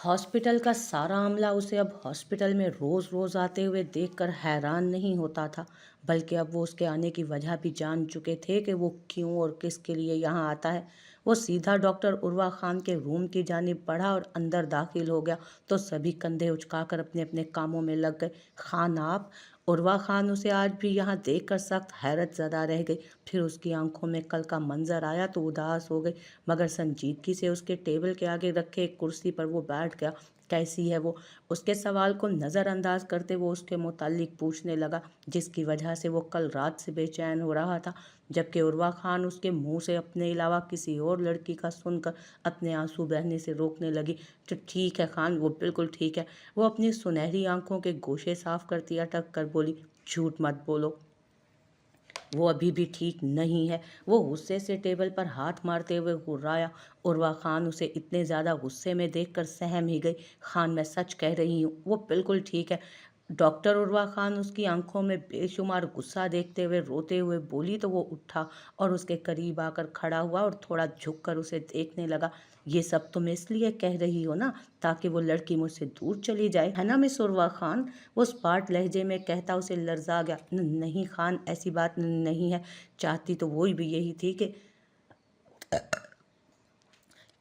Hospital का सारा अमला उसे अब हॉस्पिटल में रोज़ रोज़ आते हुए देखकर हैरान नहीं होता था, बल्कि अब वो उसके आने की वजह भी जान चुके थे कि वो क्यों और किसके लिए यहाँ आता है। वो सीधा डॉक्टर उर्वा खान के रूम की जानिब बढ़ा और अंदर दाखिल हो गया तो सभी कंधे उचकाकर अपने अपने कामों में लग गए। खान आप? उर्वा खान उसे आज भी यहाँ देखकर सख्त हैरत ज़दा रह गई। फिर उसकी आंखों में कल का मंजर आया तो उदास हो गई, मगर संजीदगी से उसके टेबल के आगे रखे एक कुर्सी पर वो बैठ गया। कैसी है वो? उसके सवाल को नज़रअंदाज करते वो उसके मुतालिक पूछने लगा, जिसकी वजह से वो कल रात से बेचैन हो रहा था। जबकि उर्वा खान उसके मुंह से अपने अलावा किसी और लड़की का सुनकर अपने आंसू बहने से रोकने लगी। तो ठीक है खान, वो बिल्कुल ठीक है। वो अपनी सुनहरी आंखों के गोशे साफ करती अटक कर बोली, झूठ मत बोलो, वो अभी भी ठीक नहीं है। वो गुस्से से टेबल पर हाथ मारते हुए गुर्राया। उर्वा खान उसे इतने ज़्यादा गुस्से में देखकर सहम ही गई। खान, मैं सच कह रही हूँ, वो बिल्कुल ठीक है। डॉक्टर उर्वा खान उसकी आंखों में बेशुमार गुस्सा देखते हुए रोते हुए बोली तो वो उठा और उसके करीब आकर खड़ा हुआ और थोड़ा झुककर उसे देखने लगा। ये सब तुम इसलिए कह रही हो ना, ताकि वो लड़की मुझसे दूर चली जाए, है ना मिस उर्वा खान? वो स्पाट लहजे में कहता उसे लर्जा गया। नहीं खान, ऐसी बात नहीं है। चाहती तो वो भी यही थी कि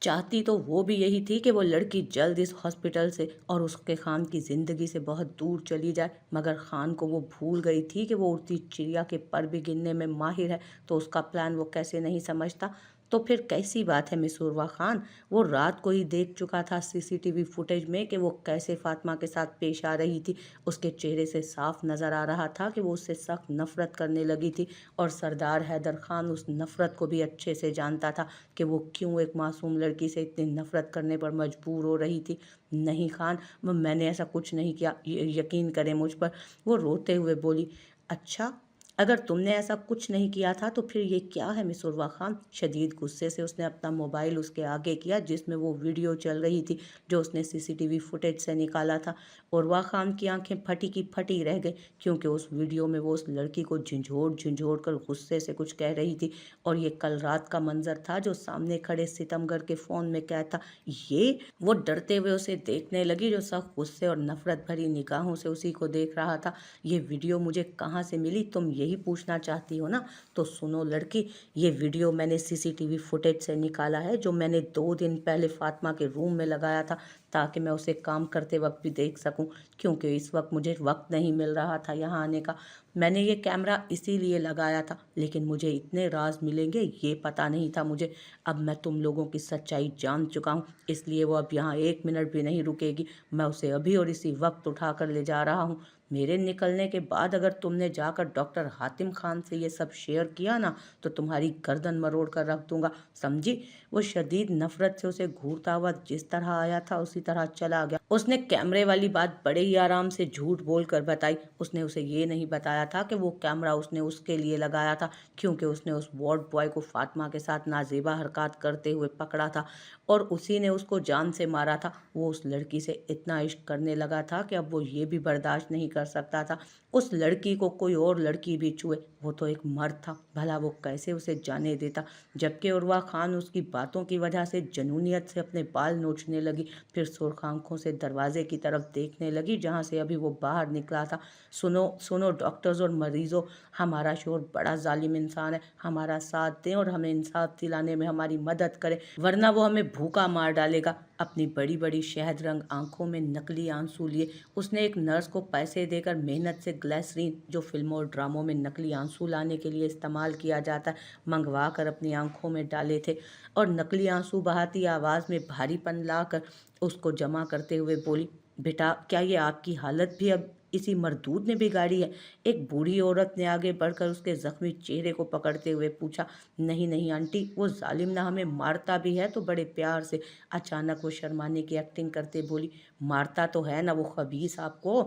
चाहती तो वो भी यही थी कि वो लड़की जल्द इस हॉस्पिटल से और उसके खान की ज़िंदगी से बहुत दूर चली जाए। मगर खान को वो भूल गई थी कि वो उड़ती चिड़िया के पर भी गिनने में माहिर है, तो उसका प्लान वो कैसे नहीं समझता। तो फिर कैसी बात है मिस उर्वा खान? वो रात को ही देख चुका था सीसीटीवी फुटेज में कि वो कैसे फातिमा के साथ पेश आ रही थी। उसके चेहरे से साफ नज़र आ रहा था कि वो उससे सख्त नफरत करने लगी थी, और सरदार हैदर खान उस नफरत को भी अच्छे से जानता था कि वो क्यों एक मासूम लड़की से इतनी नफरत करने पर मजबूर हो रही थी। नहीं खान, मैंने ऐसा कुछ नहीं किया, यकीन करें मुझ पर। वो रोते हुए बोली। अच्छा, अगर तुमने ऐसा कुछ नहीं किया था तो फिर ये क्या है मिस उर्वा खान? शदीद गुस्से से उसने अपना मोबाइल उसके आगे किया जिसमें वो वीडियो चल रही थी जो उसने सीसीटीवी फुटेज से निकाला था। उर्वा खान की आंखें फटी की फटी रह गई, क्योंकि उस वीडियो में वो उस लड़की को झंझोड़ झंझोड़ कर गुस्से से कुछ कह रही थी, और ये कल रात का मंजर था जो सामने खड़े सितमगर के फोन में कैद था। ये वो डरते हुए उसे देखने लगी, जो सख्त गुस्से और नफरत भरी निगाहों से उसी को देख रहा था। ये वीडियो मुझे कहाँ से मिली, तुम यही पूछना चाहती हो ना? तो सुनो लड़की, ये वीडियो मैंने सीसीटीवी फुटेज से निकाला है जो मैंने 2 दिन पहले फातिमा के रूम में लगाया था, ताकि मैं उसे काम करते वक्त भी देख सकूं, क्योंकि इस वक्त मुझे वक्त नहीं मिल रहा था यहाँ आने का। मैंने ये कैमरा इसीलिए लगाया था, लेकिन मुझे इतने राज मिलेंगे ये पता नहीं था मुझे। अब मैं तुम लोगों की सच्चाई जान चुका हूँ, इसलिए वो अब यहाँ 1 मिनट भी नहीं रुकेगी। मैं उसे अभी और इसी वक्त उठा कर ले जा रहा हूँ। मेरे निकलने के बाद अगर तुमने जाकर डॉक्टर हातिम खान से ये सब शेयर किया ना, तो तुम्हारी गर्दन मरोड़ कर रख दूंगा, समझी? वो शदीद नफरत से उसे घूरता हुआ जिस तरह आया था उसी तरह चला गया। उसने कैमरे वाली बात बड़े ही आराम से झूठ बोलकर बताई। उसने उसे ये नहीं बताया था कि वो कैमरा उसने उसके लिए लगाया था, क्योंकि उसने उस वार्ड बॉय को फातिमा के साथ नाजेबा हरकत करते हुए पकड़ा था और उसी ने उसको जान से मारा था। वो उस लड़की से इतना इश्क करने लगा था कि अब वो ये भी बर्दाश्त नहीं कर सकता था उस लड़की को कोई और लड़की भी छुए। वो तो एक मर्द था, भला वो कैसे उसे जाने देता? जबकि उर्वा खान उसकी बातों की वजह से जनूनियत से अपने बाल नोचने लगी, फिर सुर्ख आंखों से दरवाजे की तरफ देखने लगी जहाँ से अभी वो बाहर निकला था। सुनो सुनो डॉक्टर्स और मरीजों, हमारा शोर बड़ा जालिम इंसान है, हमारा साथ दें और हमें इंसाफ दिलाने में हमारी मदद करें, वरना वो हमें भूखा मार डालेगा। अपनी बड़ी बड़ी शहद रंग आंखों में नकली आंसू लिए उसने एक नर्स को पैसे देकर मेहनत से ग्लिसरीन, जो फिल्मों और ड्रामों में नकली आंसू लाने के लिए इस्तेमाल किया जाता है, मंगवा कर अपनी आंखों में डाले थे, और नकली आंसू बहाती आवाज़ में भारीपन लाकर उसको जमा करते हुए बोली, बेटा क्या ये आपकी हालत भी अब इसी मरदूद ने बिगाड़ी है? एक बूढ़ी औरत ने आगे बढ़कर उसके जख्मी चेहरे को पकड़ते हुए पूछा। नहीं नहीं आंटी, वो जालिम ना हमें मारता भी है तो बड़े प्यार से। अचानक वो शर्माने की एक्टिंग करते बोली, मारता तो है ना वो खबीस आपको,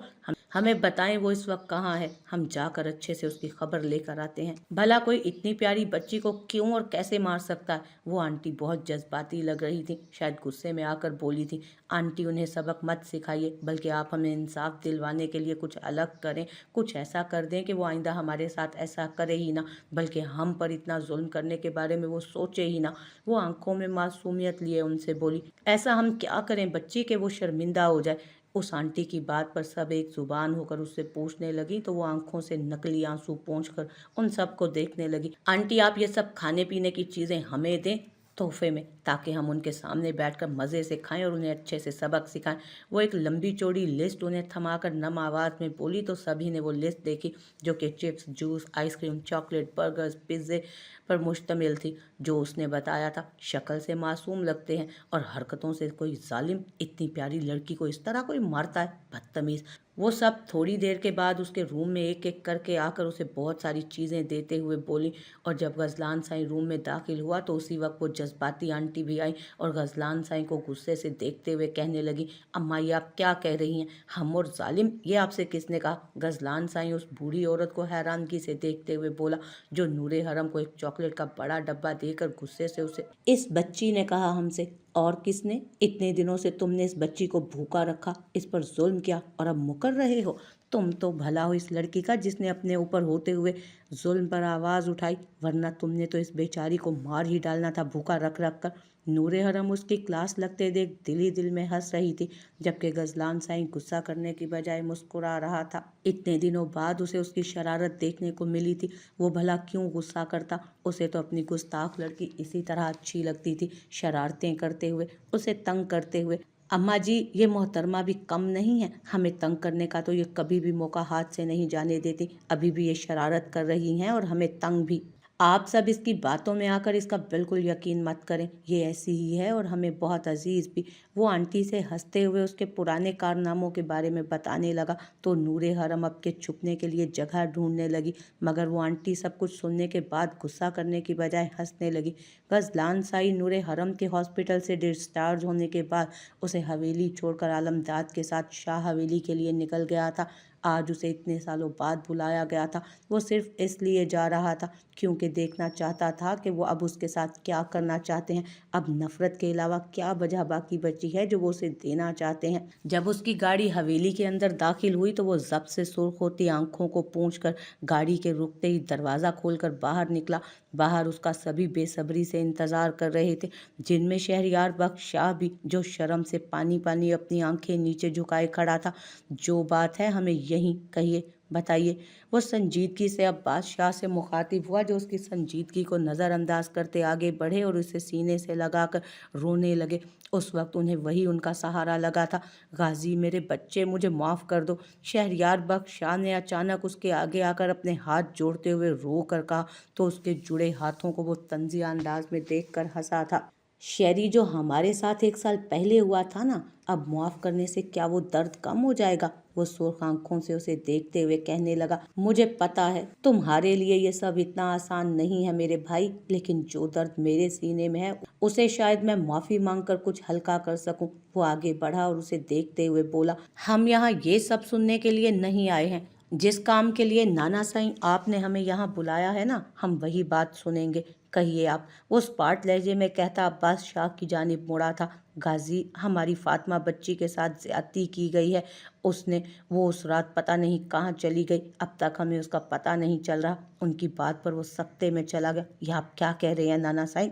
हमें बताएं वो इस वक्त कहाँ है, हम जाकर अच्छे से उसकी खबर लेकर आते हैं। भला कोई इतनी प्यारी बच्ची को क्यों और कैसे मार सकता है? वो आंटी बहुत जज्बाती लग रही थी, शायद गुस्से में आकर बोली थी। आंटी, उन्हें सबक मत सिखाइए, बल्कि आप हमें इंसाफ दिलवाने के लिए कुछ अलग करें, कुछ ऐसा कर दें कि वो आइंदा हमारे साथ ऐसा करे ही ना, बल्कि हम पर इतना जुल्म करने के बारे में वो सोचे ही ना। वो आंखों में मासूमियत लिए उनसे बोली, ऐसा हम क्या करें बच्ची के वो शर्मिंदा हो जाए? उस आंटी की बात पर सब एक जुबान होकर उससे पूछने लगी तो वो आंखों से नकली आंसू पोंछकर उन सबको देखने लगी। आंटी, आप ये सब खाने पीने की चीजें हमें दें तोहफे में, ताकि हम उनके सामने बैठकर मज़े से खाएं और उन्हें अच्छे से सबक सिखाएं। वो एक लंबी चौड़ी लिस्ट उन्हें थमाकर नम आवाज़ में बोली तो सभी ने वो लिस्ट देखी, जो कि chips, juice, ice cream, chocolate, burgers, पिज्ज़े पर मुश्तमिल थी। जो उसने बताया था, शक्ल से मासूम लगते हैं और हरकतों से कोई जालिम। इतनी प्यारी लड़की को इस तरह कोई मारता है, बदतमीज़। वो सब थोड़ी देर के बाद उसके रूम में एक एक करके आकर उसे बहुत सारी चीज़ें देते हुए बोली। और जब गजलान साईं रूम में दाखिल हुआ तो उसी वक्त वो जज्बाती आंटी भी आई और गजलान साईं को गुस्से से देखते हुए कहने लगी, अम्मा ये आप क्या कह रही हैं? हम और जालिम, ये आपसे किसने कहा? गजलान साईं उस बूढ़ी औरत को हैरानगी से देखते हुए बोला, जो नूरे हरम को एक चॉकलेट का बड़ा डब्बा देकर गुस्से से उसे, इस बच्ची ने कहा हमसे। और किसने? इतने दिनों से तुमने इस बच्ची को भूखा रखा, इस पर जुल्म किया और अब मुकर रहे हो। तुम तो भला हो इस लड़की का जिसने अपने ऊपर होते हुए जुल्म पर आवाज़ उठाई, वरना तुमने तो इस बेचारी को मार ही डालना था भूखा रख रख कर। नूरे हरम उसकी क्लास लगते देख दिल ही दिल में हंस रही थी, जबकि गजलान साईं गुस्सा करने की बजाय मुस्कुरा रहा था। इतने दिनों बाद उसे उसकी शरारत देखने को मिली थी। वो भला क्यों गुस्सा करता? उसे तो अपनी गुस्ताख लड़की इसी तरह अच्छी लगती थी, शरारतें करते हुए, उसे तंग करते हुए। अम्मा जी, ये मोहतरमा भी कम नहीं है, हमें तंग करने का तो ये कभी भी मौका हाथ से नहीं जाने देती। अभी भी ये शरारत कर रही हैं और हमें तंग भी। आप सब इसकी बातों में आकर इसका बिल्कुल यकीन मत करें, ये ऐसी ही है और हमें बहुत अजीज भी। वो आंटी से हंसते हुए उसके पुराने कारनामों के बारे में बताने लगा तो नूरे हरम अब के छुपने के लिए जगह ढूंढने लगी, मगर वो आंटी सब कुछ सुनने के बाद गुस्सा करने की बजाय हंसने लगी। गजलान साई नूरे हरम के हॉस्पिटल से डिस्चार्ज होने के बाद उसे हवेली छोड़कर आलमदाद के साथ शाह हवेली के लिए निकल गया था। आज उसे इतने सालों बाद बुलाया गया था। वो सिर्फ इसलिए जा रहा था क्योंकि देखना चाहता था कि वो अब उसके साथ क्या करना चाहते हैं। अब नफरत के अलावा क्या वजह बाकी बची है जो वो उसे देना चाहते हैं। जब उसकी गाड़ी हवेली के अंदर दाखिल हुई तो वो जब से सुर्ख होती आंखों को पोंछकर गाड़ी के रुकते ही दरवाज़ा खोलकर बाहर निकला। बाहर उसका सभी बेसब्री से इंतज़ार कर रहे थे, जिनमें शहरयार बख्श शाह भी, जो शर्म से पानी पानी अपनी आंखें नीचे झुकाए खड़ा था। जो बात है हमें यहीं कहिए, बताइए। वो संजीदगी से अब्बास शाह से मुखातिब हुआ, जो उसकी संजीदगी को नज़रअंदाज करते आगे बढ़े और उसे सीने से लगाकर रोने लगे। उस वक्त उन्हें वही उनका सहारा लगा था। गाजी, मेरे बच्चे, मुझे माफ़ कर दो। शहरयार बख्श शाह ने अचानक उसके आगे आकर अपने हाथ जोड़ते हुए रो कर कहा तो उसके जुड़े हाथों को वो तंजिया अंदाज में देखकर हंसा था। शेरी, जो हमारे साथ 1 साल पहले हुआ था ना, अब मुआफ़ करने से क्या वो दर्द कम हो जाएगा? वो सुर्ख आंखों से उसे देखते हुए कहने लगा, मुझे पता है तुम्हारे लिए ये सब इतना आसान नहीं है मेरे भाई, लेकिन जो दर्द मेरे सीने में है उसे शायद मैं माफ़ी मांगकर कुछ हल्का कर सकूं। वो आगे बढ़ा और उसे देखते हुए बोला, हम यहाँ ये सब सुनने के लिए नहीं आए हैं। जिस काम के लिए नाना साईं आपने हमें यहाँ बुलाया है ना, हम वही बात सुनेंगे। कहिए आप। वो स्पाट लहजे में कहता अब्बास शाह की जानिब मुड़ा था। गाजी, हमारी फातिमा बच्ची के साथ ज्यादती की गई है। वो उस रात पता नहीं कहाँ चली गई, अब तक हमें उसका पता नहीं चल रहा। उनकी बात पर वो सख्ते में चला गया। ये आप क्या कह रहे हैं नाना साईं?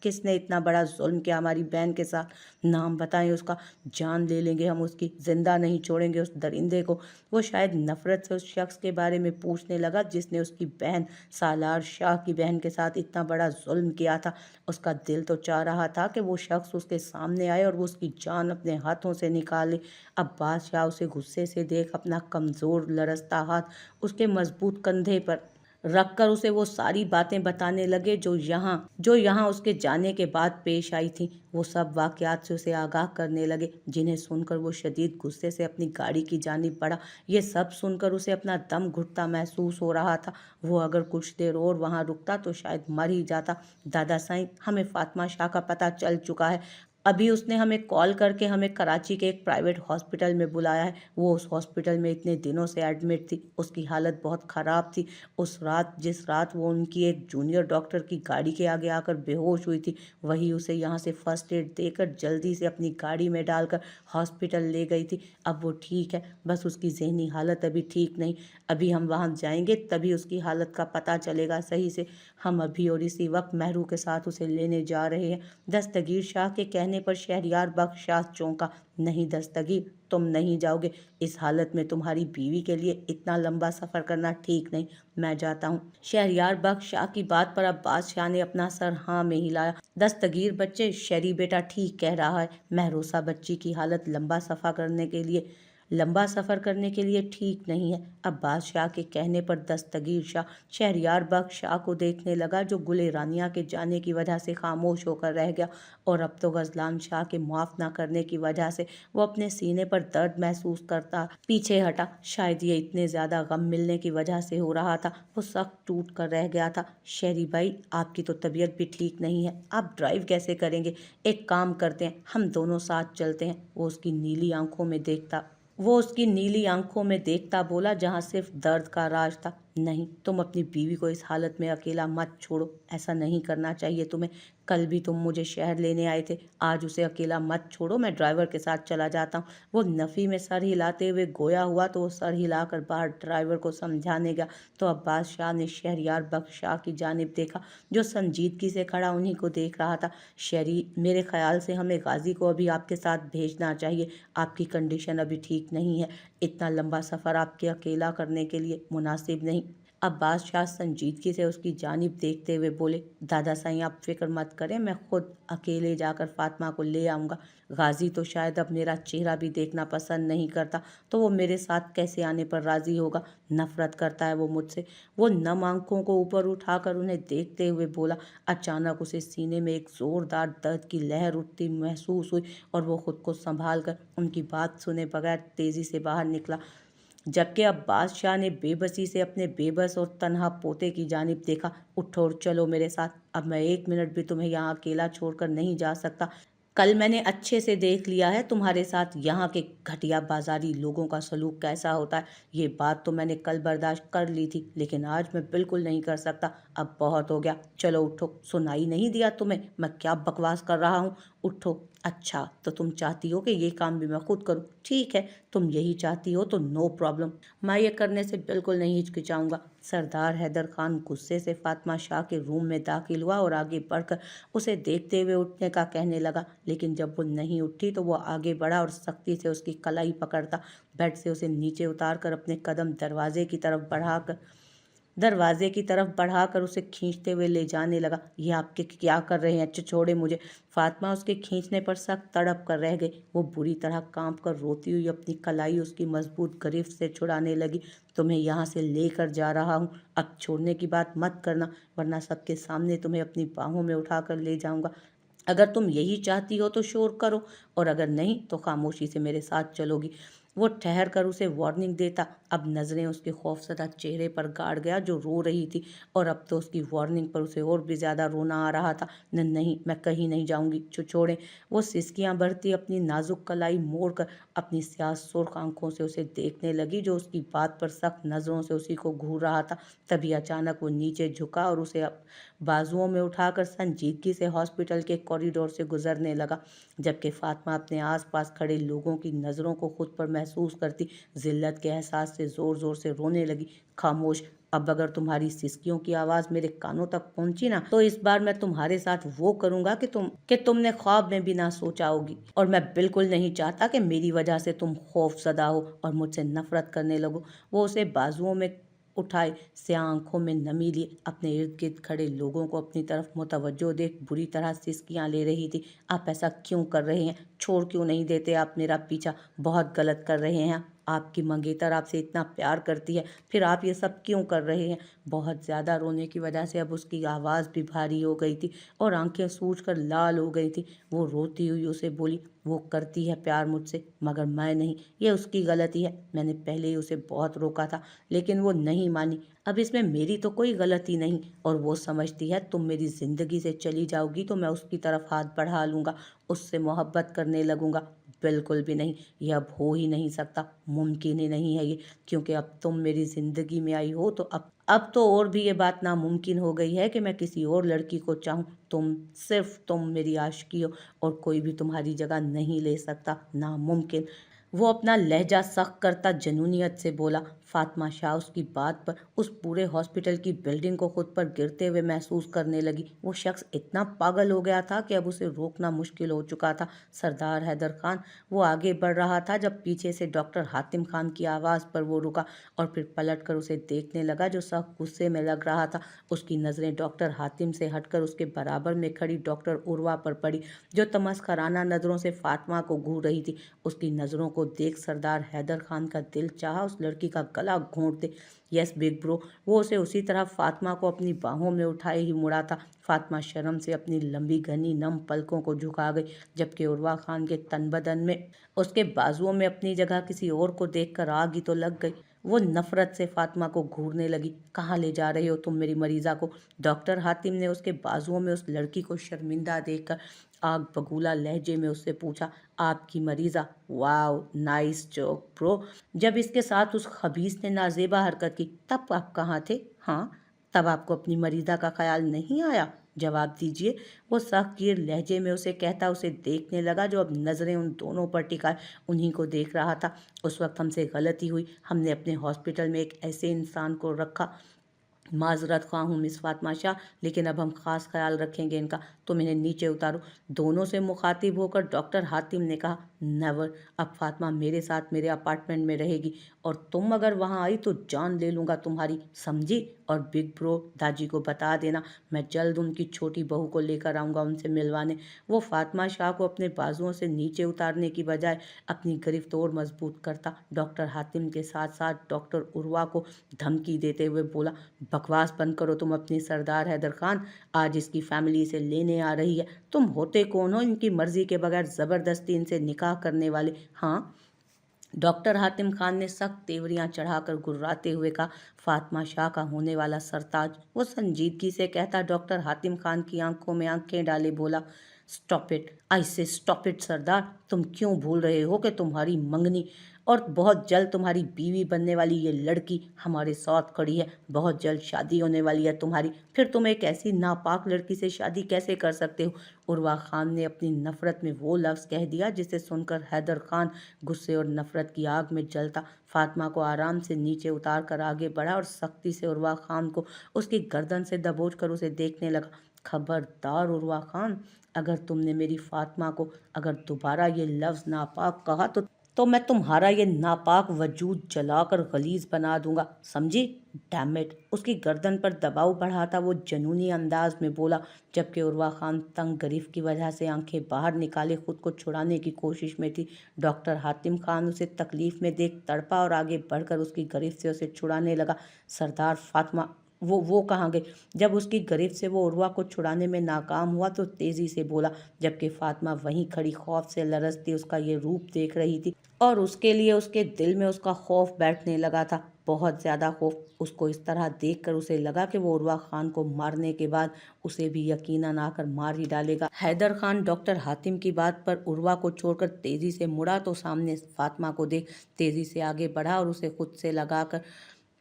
किसने इतना बड़ा जुल्म किया हमारी बहन के साथ? नाम बताएं उसका, जान ले लेंगे हम उसकी, जिंदा नहीं छोड़ेंगे उस दरिंदे को। वो शायद नफरत से उस शख्स के बारे में पूछने लगा जिसने उसकी बहन सालार शाह की बहन के साथ इतना बड़ा जुल्म किया था। उसका दिल तो चाह रहा था कि वो शख्स उसके सामने आए और वो उसकी जान अपने हाथों से निकाले। अब्बास शाह उसे गुस्से से देख अपना कमज़ोर लरसता हाथ उसके मजबूत कंधे पर रखकर उसे वो सारी बातें बताने लगे जो यहाँ उसके जाने के बाद पेश आई थी। वो सब वाक़यात से उसे आगाह करने लगे, जिन्हें सुनकर वो शदीद गुस्से से अपनी गाड़ी की जानिब बढ़ा। ये सब सुनकर उसे अपना दम घुटता महसूस हो रहा था। वो अगर कुछ देर और वहाँ रुकता तो शायद मर ही जाता। दादा साईं, हमें फातिमा शाह का पता चल चुका है। अभी उसने हमें कॉल करके हमें कराची के एक प्राइवेट हॉस्पिटल में बुलाया है। वो उस हॉस्पिटल में इतने दिनों से एडमिट थी, उसकी हालत बहुत ख़राब थी। उस रात जिस रात वो उनकी एक जूनियर डॉक्टर की गाड़ी के आगे आकर बेहोश हुई थी, वही उसे यहाँ से फर्स्ट एड देकर जल्दी से अपनी गाड़ी में डालकर हॉस्पिटल ले गई थी। अब वो ठीक है, बस उसकी ज़हनी हालत अभी ठीक नहीं। अभी हम वहाँ जाएंगे तभी उसकी हालत का पता चलेगा सही से। हम अभी और इसी वक्त महरू के साथ उसे लेने जा रहे हैं। दस्तगीर शाह के कहने पर शहरयार बख्श शाह चौंका। नहीं दस्तगीर, तुम नहीं जाओगे। इस हालत में तुम्हारी बीवी के लिए इतना लंबा सफ़र करना ठीक नहीं। मैं जाता हूँ। शहरयार बख्श शाह की बात पर अब्बास शाह ने अपना सर हाँ में हिलाया। दस्तगीर बच्चे, शरी बेटा ठीक कह रहा है। महरूसा बच्ची की हालत लंबा सफ़र करने के लिए ठीक नहीं है। अब्बास शाह के कहने पर दस्तगीर शाह शहरयार बख्श शाह को देखने लगा, जो गुले रानिया के जाने की वजह से खामोश होकर रह गया, और अब तो गजलान शाह के माफ़ ना करने की वजह से वो अपने सीने पर दर्द महसूस करता पीछे हटा। शायद ये इतने ज़्यादा गम मिलने की वजह से हो रहा था। वो सख्त टूट कर रह गया था। शहरी भाई, आपकी तो तबीयत भी ठीक नहीं है, आप ड्राइव कैसे करेंगे? एक काम करते हैं, हम दोनों साथ चलते हैं। वो उसकी नीली आंखों में देखता बोला, जहाँ सिर्फ दर्द का राज था। नहीं, तुम अपनी बीवी को इस हालत में अकेला मत छोड़ो। ऐसा नहीं करना चाहिए तुम्हें। कल भी तुम मुझे शहर लेने आए थे, आज उसे अकेला मत छोड़ो। मैं ड्राइवर के साथ चला जाता हूँ। वो नफ़ी में सर हिलाते हुए गोया हुआ तो वो सर हिलाकर बाहर ड्राइवर को समझाने गया तो अब्बास शाह ने शहरयार बख्श शाह की जानिब देखा, जो संजीदगी से खड़ा उन्हीं को देख रहा था। शहरी, मेरे ख्याल से हमें गाजी को अभी आपके साथ भेजना चाहिए। आपकी कंडीशन अभी ठीक नहीं है। इतना लंबा सफ़र आपके अकेला करने के लिए मुनासिब नहीं। अब्बास शाह संजीदगी से उसकी जानिब देखते हुए बोले, दादा साईं आप फिक्र मत करें, मैं खुद अकेले जाकर फातिमा को ले आऊँगा। गाजी तो शायद अब मेरा चेहरा भी देखना पसंद नहीं करता, तो वो मेरे साथ कैसे आने पर राज़ी होगा? नफ़रत करता है वो मुझसे। वो नम आंखों को ऊपर उठाकर उन्हें देखते हुए बोला। अचानक उसे सीने में एक ज़ोरदार दर्द की लहर उठती महसूस हुई और वो खुद को संभाल कर उनकी बात सुने बगैर तेज़ी से बाहर निकला, जबकि अब्बास शाह ने बेबसी से अपने बेबस और तन्हा पोते की जानिब देखा। उठो और चलो मेरे साथ। अब मैं एक मिनट भी तुम्हें यहाँ अकेला छोड़कर नहीं जा सकता। कल मैंने अच्छे से देख लिया है तुम्हारे साथ यहाँ के घटिया बाजारी लोगों का सलूक कैसा होता है। ये बात तो मैंने कल बर्दाश्त कर ली थी, लेकिन आज मैं बिल्कुल नहीं कर सकता। अब बहुत हो गया, चलो उठो। सुनाई नहीं दिया तुम्हें मैं क्या बकवास कर रहा हूँ? उठो। अच्छा, तो तुम चाहती हो कि ये काम भी मैं खुद करूँ? ठीक है, तुम यही चाहती हो तो नो प्रॉब्लम। मैं ये करने से बिल्कुल नहीं हिचकिचाऊंगा। सरदार हैदर खान गुस्से से फातिमा शाह के रूम में दाखिल हुआ और आगे बढ़कर उसे देखते हुए उठने का कहने लगा, लेकिन जब वो नहीं उठी तो वो आगे बढ़ा और सख्ती से उसकी कलाई पकड़ता बेड से उसे नीचे उतार कर अपने कदम दरवाजे की तरफ बढ़ाकर उसे खींचते हुए ले जाने लगा। ये आपके क्या कर रहे हैं? छोड़े मुझे। फातिमा उसके खींचने पर सख्त तड़प कर रह गई। वो बुरी तरह कांप कर रोती हुई अपनी कलाई उसकी मजबूत गिरफ्त से छुड़ाने लगी। तुम्हें यहाँ से लेकर जा रहा हूँ, अब छोड़ने की बात मत करना, वरना सबके सामने तुम्हें अपनी बाहों में उठाकर ले जाऊंगा। अगर तुम यही चाहती हो तो शोर करो, और अगर नहीं तो खामोशी से मेरे साथ चलोगी। वो ठहर कर उसे वार्निंग देता। अब नज़रें उसके खौफजदा चेहरे पर गाड़ गया, जो रो रही थी, और अब तो उसकी वार्निंग पर उसे और भी ज़्यादा रोना आ रहा था। नहीं, मैं कहीं नहीं जाऊंगी, छोड़ें। वो सिसकियां भरती अपनी नाजुक कलाई मोड़कर अपनी स्याह सुर्ख आंखों से उसे देखने लगी, जो उसकी बात पर सख्त नज़रों से उसी को घूर रहा था। तभी अचानक वो नीचे झुका और उसे बाजुओं में उठाकर संजीदगी से हॉस्पिटल के कॉरिडोर से गुजरने लगा, जबकि फातिमा अपने आसपास खड़े लोगों की नज़रों को खुद पर महसूस करती जिल्लत के एहसास से ज़ोर ज़ोर से रोने लगी। खामोश। अब अगर तुम्हारी सिसकियों की आवाज़ मेरे कानों तक पहुंची ना, तो इस बार मैं तुम्हारे साथ वो करूंगा कि तुमने ख्वाब में भी ना सोचा होगी। और मैं बिल्कुल नहीं चाहता कि मेरी वजह से तुम खौफजदा हो और मुझसे नफरत करने लगो। वो उसे बाजुओं में उठाए स्याह आंखों में नमी लिए अपने इर्द गिर्द खड़े लोगों को अपनी तरफ मुतवज्जो देख बुरी तरह सिसकियां ले रही थी। आप ऐसा क्यों कर रहे हैं? छोड़ क्यों नहीं देते आप मेरा पीछा? बहुत गलत कर रहे हैं आपकी मंगेतर आपसे इतना प्यार करती है, फिर आप ये सब क्यों कर रहे हैं? बहुत ज़्यादा रोने की वजह से अब उसकी आवाज़ भी भारी हो गई थी और आंखें सूज कर लाल हो गई थी। वो रोती हुई उसे बोली, वो करती है प्यार मुझसे, मगर मैं नहीं, ये उसकी गलती है। मैंने पहले ही उसे बहुत रोका था, लेकिन वो नहीं मानी। अब इसमें मेरी तो कोई गलती नहीं, और वो समझती है तुम मेरी ज़िंदगी से चली जाओगी तो मैं उसकी तरफ हाथ बढ़ा लूँगा, उससे मोहब्बत करने लगूँगा। बिल्कुल भी नहीं, ये अब हो ही नहीं सकता, मुमकिन ही नहीं है ये, क्योंकि अब तुम मेरी ज़िंदगी में आई हो तो अब तो और भी ये बात नामुमकिन हो गई है कि मैं किसी और लड़की को चाहूँ। सिर्फ तुम मेरी आशिकी हो और कोई भी तुम्हारी जगह नहीं ले सकता, नामुमकिन। वो अपना लहजा सख्त करता जनूनियत से बोला। फातिमा शाह उसकी बात पर उस पूरे हॉस्पिटल की बिल्डिंग को खुद पर गिरते हुए महसूस करने लगी। वो शख्स इतना पागल हो गया था कि अब उसे रोकना मुश्किल हो चुका था। सरदार हैदर खान। वो आगे बढ़ रहा था जब पीछे से डॉक्टर हातिम खान की आवाज़ पर वो रुका और फिर पलट कर उसे देखने लगा, जो सख्त गुस्से में लग रहा था। उसकी नज़रें डॉक्टर हातिम से हटकर उसके बराबर में खड़ी डॉक्टर उर्वा पर पड़ी, जो तमस्खराना नज़रों से फातिमा को घूर रही थी। उसकी नज़रों को देख सरदार हैदर खान का दिल चाहा उस लड़की का गला घोंट दे। Yes big bro. वो उसे उसी तरह फातिमा को अपनी बाहों में उठाए ही मुड़ा था। फातिमा शर्म से अपनी लंबी घनी नम पलकों को झुका गई, जबकि उर्वा खान के तन बदन में, उसके बाजुओं में अपनी जगह किसी और को देखकर आग ही तो लग गई। वो नफरत से फातिमा को घूरने लगी। कहाँ ले जा रहे हो तुम मेरी मरीजा को? डॉक्टर हातिम ने उसके बाजुओं में उस लड़की को शर्मिंदा देखकर आग बगूला लहजे में उससे पूछा, आपकी मरीजा? Wow, nice joke bro. जब इसके साथ उस खबीस ने नाजेबा हरकत की, तब आप कहाँ थे? हाँ, तब आपको अपनी मरीजा का ख्याल नहीं आया? जवाब दीजिए। वो सख्तगीर लहजे में उसे कहता उसे देखने लगा, जो अब नज़रें उन दोनों पर टिकाए उन्हीं को देख रहा था। उस वक्त हमसे गलती हुई, हमने अपने हॉस्पिटल में एक ऐसे इंसान को रखा। माजरत ख्वाह हूँ मिस फातिमा शाह, लेकिन अब हम खास ख्याल रखेंगे इनका। तुम इन्हें नीचे उतारो। दोनों से मुखातिब होकर डॉक्टर हातिम ने कहा, नेवर। अब फातिमा मेरे साथ मेरे अपार्टमेंट में रहेगी, और तुम अगर वहाँ आई तो जान ले लूँगा तुम्हारी, समझी? और बिग ब्रो, दादी को बता देना, मैं जल्द उनकी छोटी बहू को लेकर आऊँगा उनसे मिलवाने। वो फातिमा शाह को अपने बाजुओं से नीचे उतारने की बजाय अपनी गिरफ्त और मजबूत करता। डॉक्टर हातिम के साथ साथ डॉक्टर उर्वा को धमकी देते हुए बोला, बकवास बंद करो तुम अपनी सरदार हैदर खान। आज इसकी फैमिली इसे लेने आ रही है। तुम होते कौन हो इनकी मर्जी के बगैर ज़बरदस्ती इनसे निकाह करने वाले? हाँ, डॉक्टर हातिम खान ने सख्त तेवरियां चढ़ाकर गुर्राते हुए कहा। फातिमा शाह का होने वाला सरताज, वो संजीदगी से कहता डॉक्टर हातिम खान की आंखों में आंखें डाले बोला, स्टॉप इट, आई से स्टॉप इट सरदार। तुम क्यों भूल रहे हो कि तुम्हारी मंगनी और बहुत जल्द तुम्हारी बीवी बनने वाली ये लड़की हमारे साथ खड़ी है? बहुत जल्द शादी होने वाली है तुम्हारी, फिर तुम एक ऐसी नापाक लड़की से शादी कैसे कर सकते हो? उर्वा खान ने अपनी नफरत में वो लफ्ज़ कह दिया जिसे सुनकर हैदर खान गुस्से और नफरत की आग में जलता। फातिमा को आराम से नीचे उतार कर आगे बढ़ा और सख्ती से उर्वा खान को उसकी गर्दन से दबोच कर उसे देखने लगा। खबरदार उर्वा खान, अगर तुमने मेरी फातिमा को अगर दोबारा ये लफ्ज़ नापाक कहा तो मैं तुम्हारा ये नापाक वजूद जलाकर गलीज बना दूंगा, समझी? Damn it. उसकी गर्दन पर दबाव बढ़ाता वो जनूनी अंदाज में बोला, जबकि उर्वा खान तंग गिरफ्त की वजह से आंखें बाहर निकाले खुद को छुड़ाने की कोशिश में थी। डॉक्टर हातिम खान उसे तकलीफ में देख तड़पा और आगे बढ़कर उसकी गिरफ्त से उसे छुड़ाने लगा। सरदार फातिमा, वो कहाँ गई? जब उसकी गिरफ्त से वो उर्वा को छुड़ाने में नाकाम हुआ तो तेजी से बोला, जबकि फातिमा वहीं खड़ी खौफ से लरजती उसका ये रूप देख रही थी, और उसके लिए उसके दिल में उसका खौफ बैठने लगा था, बहुत ज़्यादा खौफ। उसको इस तरह देखकर उसे लगा कि वो उर्वा खान को मारने के बाद उसे भी यकीनन आकर मार ही डालेगा। हैदर खान डॉक्टर हातिम की बात पर उर्वा को छोड़कर तेजी से मुड़ा तो सामने फातिमा को देख तेजी से आगे बढ़ा और उसे खुद से लगाकर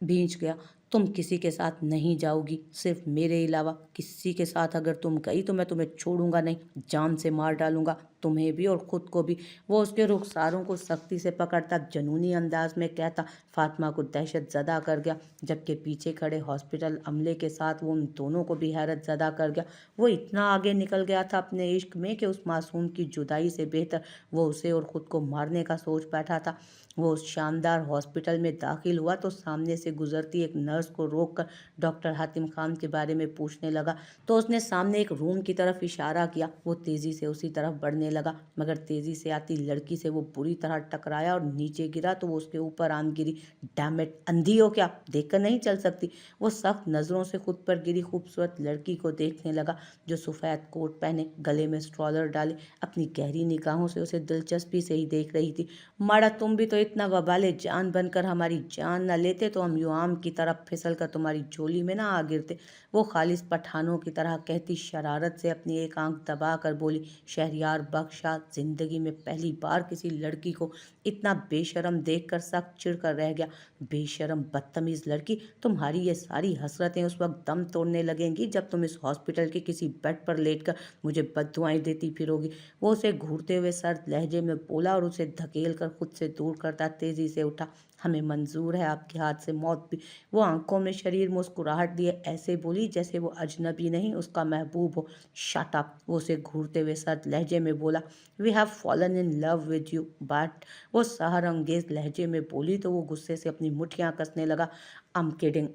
भींच गया। तुम किसी के साथ नहीं जाओगी, सिर्फ मेरे अलावा। किसी के साथ अगर तुम गई तो मैं तुम्हें छोड़ूंगा नहीं, जान से मार डालूंगा, तुम्हें भी और खुद को भी। वो उसके रुखसारों को सख्ती से पकड़ता जनूनी अंदाज में कहता। फातिमा को दहशत ज़दा कर गया, जबकि पीछे खड़े हॉस्पिटल अमले के साथ वो उन दोनों को भी हैरत ज़दा कर गया। वो इतना आगे निकल गया था अपने इश्क में कि उस मासूम की जुदाई से बेहतर वो उसे और ख़ुद को मारने का सोच बैठा था। वो उस शानदार हॉस्पिटल में दाखिल हुआ तो सामने से गुजरती एक नर्स को रोककर डॉक्टर हातिम खान के बारे में पूछने लगा, तो उसने सामने एक रूम की तरफ इशारा किया। वो तेज़ी से उसी तरफ बढ़ने करने लगा, मगर तेजी से आती लड़की से वो बुरी तरह टकराया और नीचे गिरा तो वो उसके ऊपर आन गिरी। डैम इट, अंधी हो क्या, देखकर नहीं चल सकती? वो सख्त नजरों से खुद पर गिरी खूबसूरत लड़की को देखने लगा, जो सफेद कोट पहने, गले में स्ट्रॉलर डाले, अपनी गहरी निगाहों से उसे दिलचस्पी से ही देख रही थी। माड़ा, तुम भी तो इतना वबाले जान बनकर हमारी जान न लेते तो हम यूं आम की तरफ फिसल कर तुम्हारी झोली में ना आ गिरते, वो खालिस पठानों की तरह कहती शरारत से अपनी एक आंख दबा कर बोली। शहरयार बख्शा जिंदगी में पहली बार किसी लड़की को इतना बेशरम देखकर सख्त चिढ़कर रह गया। बेशरम बदतमीज लड़की, तुम्हारी ये सारी हसरतें उस वक्त दम तोड़ने लगेंगी जब तुम इस हॉस्पिटल के किसी बेड पर लेटकर मुझे बद्दुआएं देती फिरोगी, वो उसे घूरते हुए सर्द लहजे में बोला और उसे धकेल कर खुद से दूर करता तेजी से उठा। हमें मंजूर है आपके हाथ से मौत भी, वो आंखों में शरीर मुस्कुराहट दिए ऐसे बोली जैसे वो अजनबी नहीं उसका महबूब हो। शट अप, वो उसे घूरते हुए सर्द लहजे में बोला। We have fallen in love with you but, वो सहर अंगेज लहजे में बोली तो वो गुस्से से अपनी मुठ्ठियां कसने लगा। I am kidding.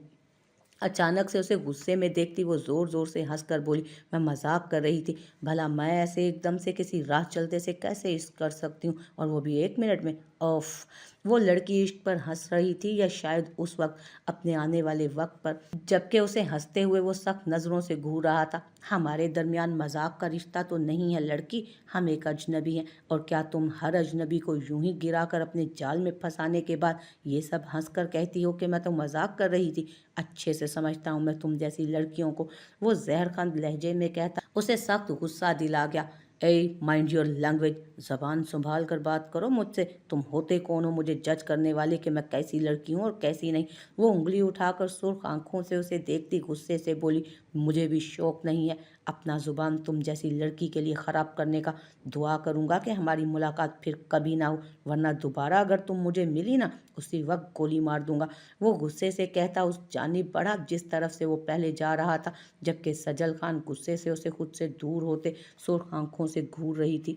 अचानक से उसे गुस्से में देखती वो जोर जोर से हंसकर बोली, मैं मजाक कर रही थी, भला मैं ऐसे एकदम से किसी राह चलते से कैसे इश्क कर सकती हूँ, और वो भी 1 मिनट में? ऑफ। वो लड़की इश्क पर हंस रही थी या शायद उस वक्त अपने आने वाले वक्त पर, जबकि उसे हंसते हुए वो सख्त नजरों से घूर रहा था। हमारे दरमियान मजाक का रिश्ता तो नहीं है लड़की, हम एक अजनबी हैं, और क्या तुम हर अजनबी को यूं ही गिराकर अपने जाल में फंसाने के बाद ये सब हंसकर कहती हो कि मैं तो मजाक कर रही थी? अच्छे से समझता हूँ मैं तुम जैसी लड़कियों को, वो जहरखान लहजे में कहता। उसे सख्त गुस्सा दिला गया। ए माइंड योर लैंग्वेज, जबान संभाल कर बात करो मुझसे, तुम होते कौन हो मुझे जज करने वाले कि मैं कैसी लड़की हूँ और कैसी नहीं? वो उंगली उठाकर सुर्ख आंखों से उसे देखती गुस्से से बोली, मुझे भी शौक नहीं है अपना जुबान तुम जैसी लड़की के लिए खराब करने का। दुआ करूंगा कि हमारी मुलाकात फिर कभी ना हो, वरना दोबारा अगर तुम मुझे मिली ना उसी वक्त गोली मार दूंगा, वो गुस्से से कहता उस जानिब बढ़ा जिस तरफ से वो पहले जा रहा था, जबकि सजल खान गुस्से से उसे खुद से दूर होते सुर्ख आंखों से घूर रही थी।